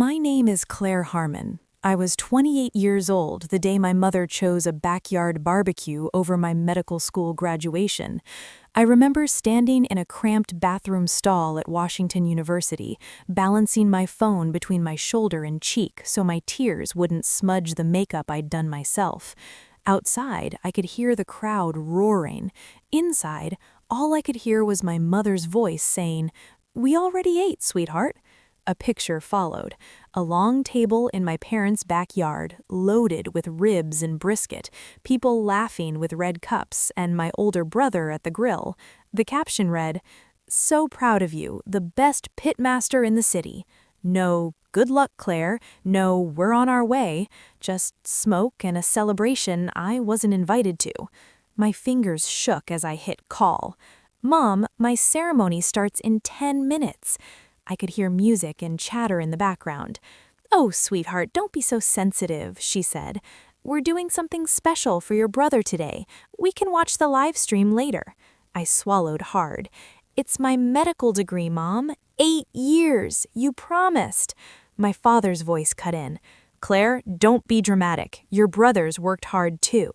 My name is Claire Harmon. I was 28 years old the day my mother chose a backyard barbecue over my medical school graduation. I remember standing in a cramped bathroom stall at Washington University, balancing my phone between my shoulder and cheek so my tears wouldn't smudge the makeup I'd done myself. Outside, I could hear the crowd roaring. Inside, all I could hear was my mother's voice saying, "We already ate, sweetheart." A picture followed. A long table in my parents' backyard, loaded with ribs and brisket, people laughing with red cups, and my older brother at the grill. The caption read, "So proud of you, the best pitmaster in the city." No, "Good luck, Claire." No, "We're on our way." Just smoke and a celebration I wasn't invited to. My fingers shook as I hit call. "Mom, my ceremony starts in 10 minutes. I could hear music and chatter in the background. "Oh, sweetheart, don't be so sensitive," she said. "We're doing something special for your brother today. We can watch the live stream later." I swallowed hard. "It's my medical degree, Mom. 8 years. You promised." My father's voice cut in. "Claire, don't be dramatic. Your brothers worked hard too."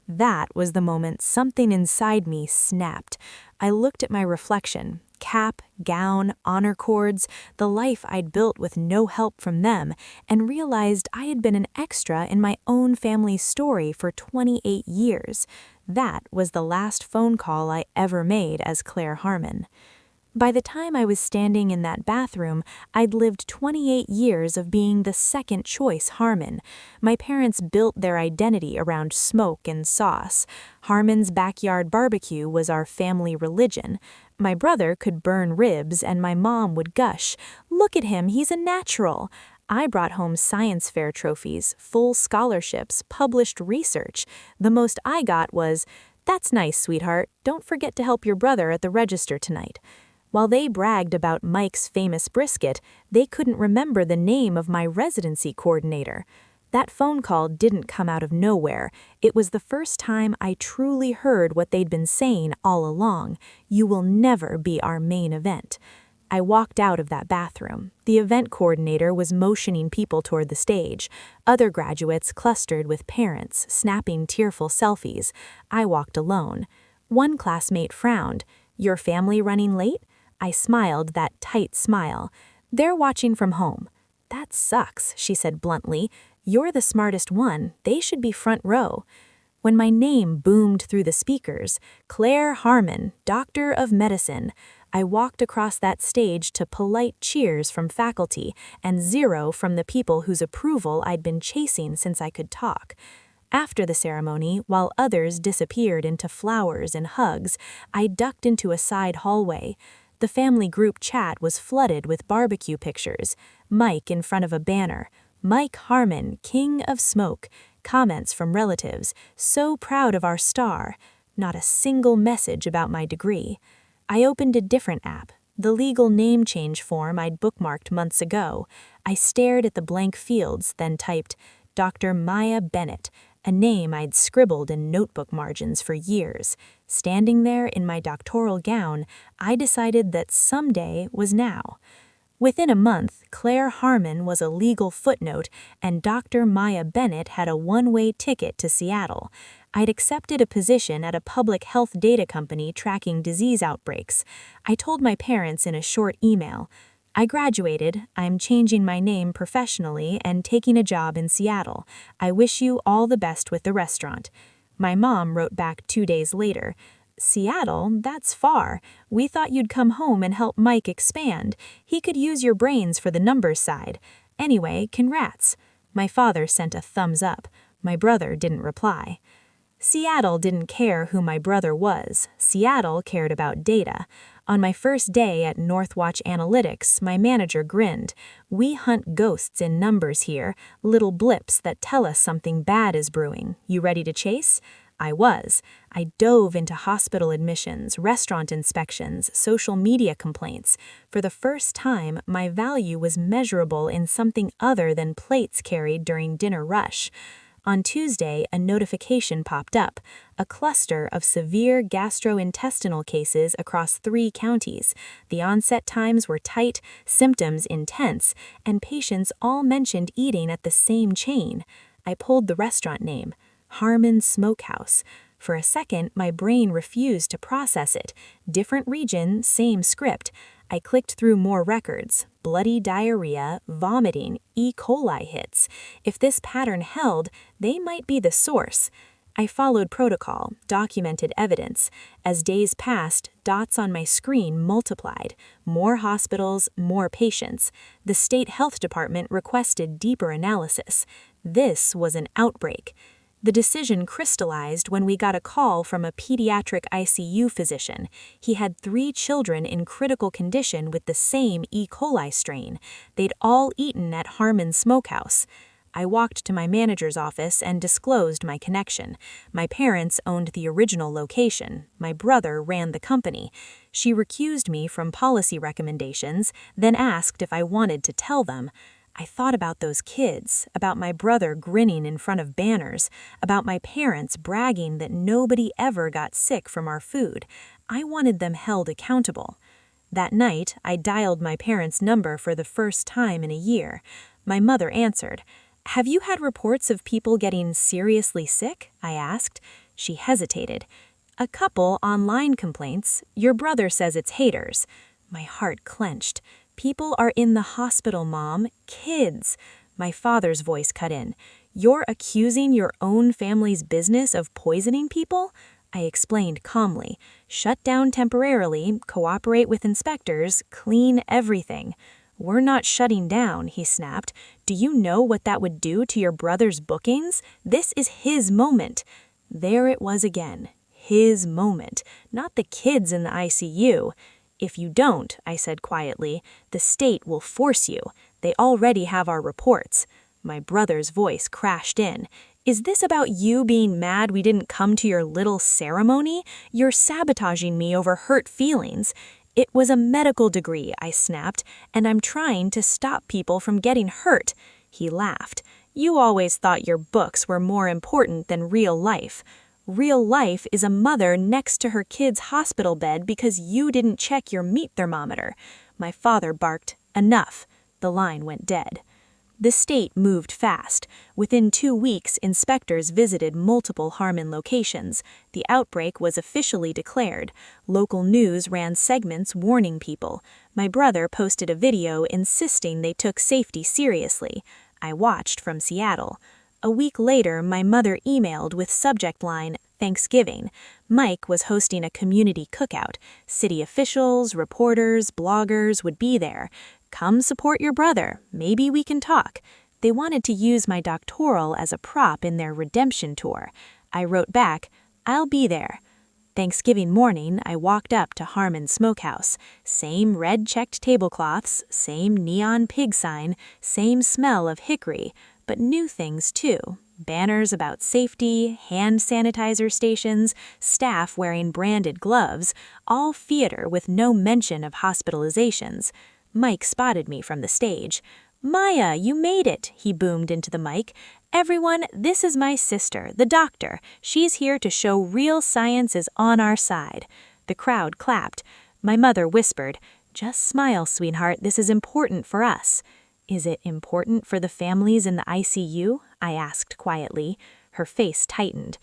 That was the moment something inside me snapped. I looked at my reflection. Cap, gown, honor cords, the life I'd built with no help from them, and realized I had been an extra in my own family's story for 28 years. That was the last phone call I ever made as Claire Harmon. By the time I was standing in that bathroom, I'd lived 28 years of being the second choice Harmon. My parents built their identity around smoke and sauce. Harmon's backyard barbecue was our family religion. My brother could burn ribs and my mom would gush, "Look at him, he's a natural." I brought home science fair trophies, full scholarships, published research. The most I got was, "That's nice, sweetheart. Don't forget to help your brother at the register tonight." While they bragged about Mike's famous brisket, they couldn't remember the name of my residency coordinator. That phone call didn't come out of nowhere. It was the first time I truly heard what they'd been saying all along: "You will never be our main event." I walked out of that bathroom. The event coordinator was motioning people toward the stage. Other graduates clustered with parents, snapping tearful selfies. I walked alone. One classmate frowned. "Your family running late?" I smiled that tight smile. "They're watching from home." "That sucks," she said bluntly. "You're the smartest one. They should be front row." When my name boomed through the speakers, "Claire Harmon, Doctor of Medicine," I walked across that stage to polite cheers from faculty and zero from the people whose approval I'd been chasing since I could talk. After the ceremony, while others disappeared into flowers and hugs, I ducked into a side hallway. The family group chat was flooded with barbecue pictures. Mike in front of a banner. "Mike Harmon, King of Smoke." Comments from relatives. "So proud of our star." Not a single message about my degree. I opened a different app, the legal name change form I'd bookmarked months ago. I stared at the blank fields, then typed, "Dr. Maya Bennett," a name I'd scribbled in notebook margins for years. Standing there in my doctoral gown, I decided that someday was now. Within a month, Claire Harmon was a legal footnote, and Dr. Maya Bennett had a one-way ticket to Seattle. I'd accepted a position at a public health data company tracking disease outbreaks. I told my parents in a short email, "I graduated, I'm changing my name professionally and taking a job in Seattle. I wish you all the best with the restaurant." My mom wrote back 2 days later, "Seattle? That's far. We thought you'd come home and help Mike expand. He could use your brains for the numbers side. Anyway, congrats." My father sent a thumbs up. My brother didn't reply. Seattle didn't care who my brother was. Seattle cared about data. On my first day at Northwatch Analytics, my manager grinned. "We hunt ghosts in numbers here, little blips that tell us something bad is brewing. You ready to chase?" I was. I dove into hospital admissions, restaurant inspections, social media complaints. For the first time, my value was measurable in something other than plates carried during dinner rush. On Tuesday, a notification popped up, a cluster of severe gastrointestinal cases across 3 counties. The onset times were tight, symptoms intense, and patients all mentioned eating at the same chain. I pulled the restaurant name, Harmon Smokehouse. For a second, my brain refused to process it. Different region, same script. I clicked through more records. Bloody diarrhea, vomiting, E. coli hits. If this pattern held, they might be the source. I followed protocol, documented evidence. As days passed, dots on my screen multiplied. More hospitals, more patients. The state health department requested deeper analysis. This was an outbreak. The decision crystallized when we got a call from a pediatric ICU physician. He had 3 children in critical condition with the same E. coli strain. They'd all eaten at Harmon Smokehouse. I walked to my manager's office and disclosed my connection. My parents owned the original location. My brother ran the company. She recused me from policy recommendations, then asked if I wanted to tell them. I thought about those kids, about my brother grinning in front of banners, about my parents bragging that nobody ever got sick from our food. I wanted them held accountable. That night, I dialed my parents' number for the first time in a year. My mother answered. "Have you had reports of people getting seriously sick?" I asked. She hesitated. "A couple online complaints. Your brother says it's haters." My heart clenched. "People are in the hospital, Mom. Kids." My father's voice cut in. "You're accusing your own family's business of poisoning people?" I explained calmly. "Shut down temporarily, cooperate with inspectors, clean everything." "We're not shutting down," he snapped. "Do you know what that would do to your brother's bookings? This is his moment." There it was again. His moment, not the kids in the ICU. "If you don't," I said quietly, "the state will force you. They already have our reports." My brother's voice crashed in. "Is this about you being mad we didn't come to your little ceremony? You're sabotaging me over hurt feelings." "It was a medical degree," I snapped, "and I'm trying to stop people from getting hurt." He laughed. "You always thought your books were more important than real life." "Real life is a mother next to her kid's hospital bed because you didn't check your meat thermometer." My father barked, "Enough." The line went dead. The state moved fast. Within 2 weeks, inspectors visited multiple Harmon locations. The outbreak was officially declared. Local news ran segments warning people. My brother posted a video insisting they took safety seriously. I watched from Seattle. A week later, my mother emailed with subject line, "Thanksgiving." Mike was hosting a community cookout. City officials, reporters, bloggers would be there. "Come support your brother. Maybe we can talk." They wanted to use my doctoral as a prop in their redemption tour. I wrote back, "I'll be there." Thanksgiving morning, I walked up to Harmon Smokehouse. Same red-checked tablecloths, same neon pig sign, same smell of hickory, but new things too. Banners about safety, hand sanitizer stations, staff wearing branded gloves, all theater with no mention of hospitalizations. Mike spotted me from the stage. "Maya, you made it," he boomed into the mic. "Everyone, this is my sister, the doctor. She's here to show real science is on our side." The crowd clapped. My mother whispered, "Just smile, sweetheart, this is important for us." "Is it important for the families in the ICU?" I asked quietly. Her face tightened.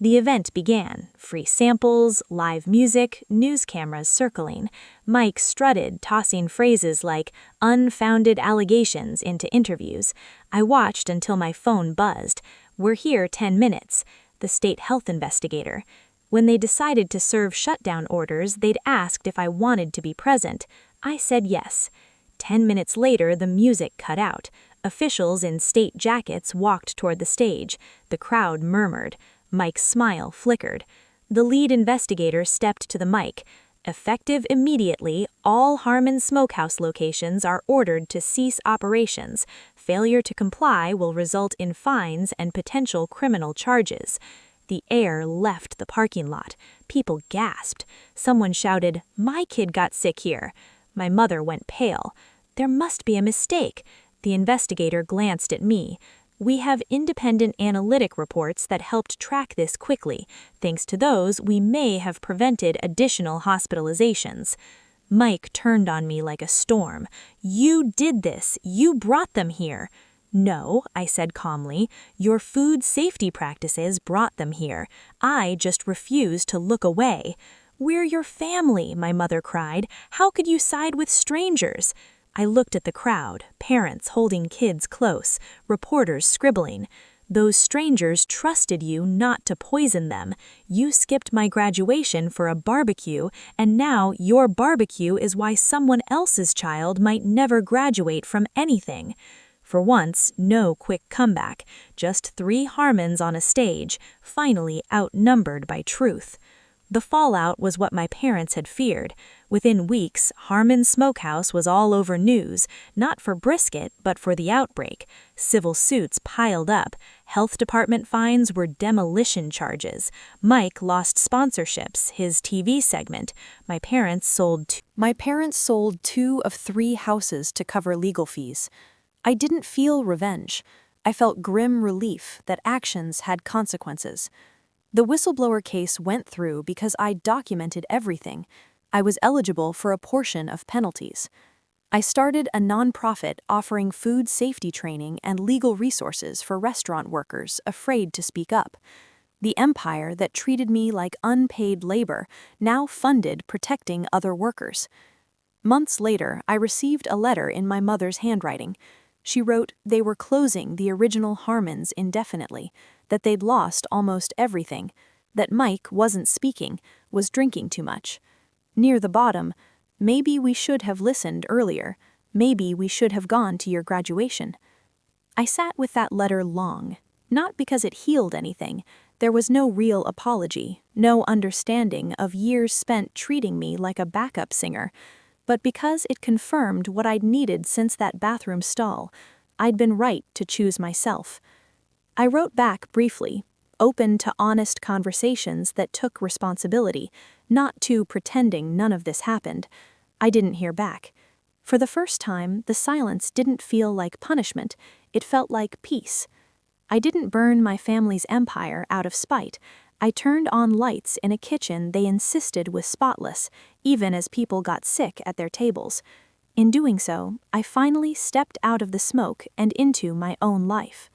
The event began. Free samples, live music, news cameras circling. Mike strutted, tossing phrases like unfounded allegations into interviews. I watched until my phone buzzed. "We're here 10 minutes." The state health investigator. When they decided to serve shutdown orders, they'd asked if I wanted to be present. I said yes. 10 minutes later, the music cut out. Officials in state jackets walked toward the stage. The crowd murmured. Mike's smile flickered. The lead investigator stepped to the mic. "Effective immediately, all Harmon Smokehouse locations are ordered to cease operations. Failure to comply will result in fines and potential criminal charges." The air left the parking lot. People gasped. Someone shouted, "My kid got sick here." My mother went pale. "There must be a mistake." The investigator glanced at me. We have independent analytic reports that helped track this quickly. Thanks to those, we may have prevented additional hospitalizations. Mike turned on me like a storm. You did this. You brought them here. No, I said calmly. Your food safety practices brought them here. I just refused to look away. We're your family, my mother cried. How could you side with strangers? I looked at the crowd, parents holding kids close, reporters scribbling. Those strangers trusted you not to poison them. You skipped my graduation for a barbecue, and now your barbecue is why someone else's child might never graduate from anything. For once, no quick comeback, just 3 Harmons on a stage, finally outnumbered by truth. The fallout was what my parents had feared. Within weeks, Harmon Smokehouse was all over news, not for brisket, but for the outbreak. Civil suits piled up. Health department fines were demolition charges. Mike lost sponsorships, his TV segment. My parents sold 2 of 3 houses to cover legal fees. I didn't feel revenge. I felt grim relief that actions had consequences. The whistleblower case went through because I documented everything. I was eligible for a portion of penalties. I started a nonprofit offering food safety training and legal resources for restaurant workers afraid to speak up. The empire that treated me like unpaid labor now funded protecting other workers. Months later, I received a letter in my mother's handwriting. She wrote they were closing the original Harmons indefinitely, that they'd lost almost everything, that Mike wasn't speaking, was drinking too much. Near the bottom, maybe we should have listened earlier, maybe we should have gone to your graduation. I sat with that letter long, not because it healed anything. There was no real apology, no understanding of years spent treating me like a backup singer, but because it confirmed what I'd needed since that bathroom stall. I'd been right to choose myself. I wrote back briefly, open to honest conversations that took responsibility, not to pretending none of this happened. I didn't hear back. For the first time, the silence didn't feel like punishment, it felt like peace. I didn't burn my family's empire out of spite. I turned on lights in a kitchen they insisted was spotless, even as people got sick at their tables. In doing so, I finally stepped out of the smoke and into my own life.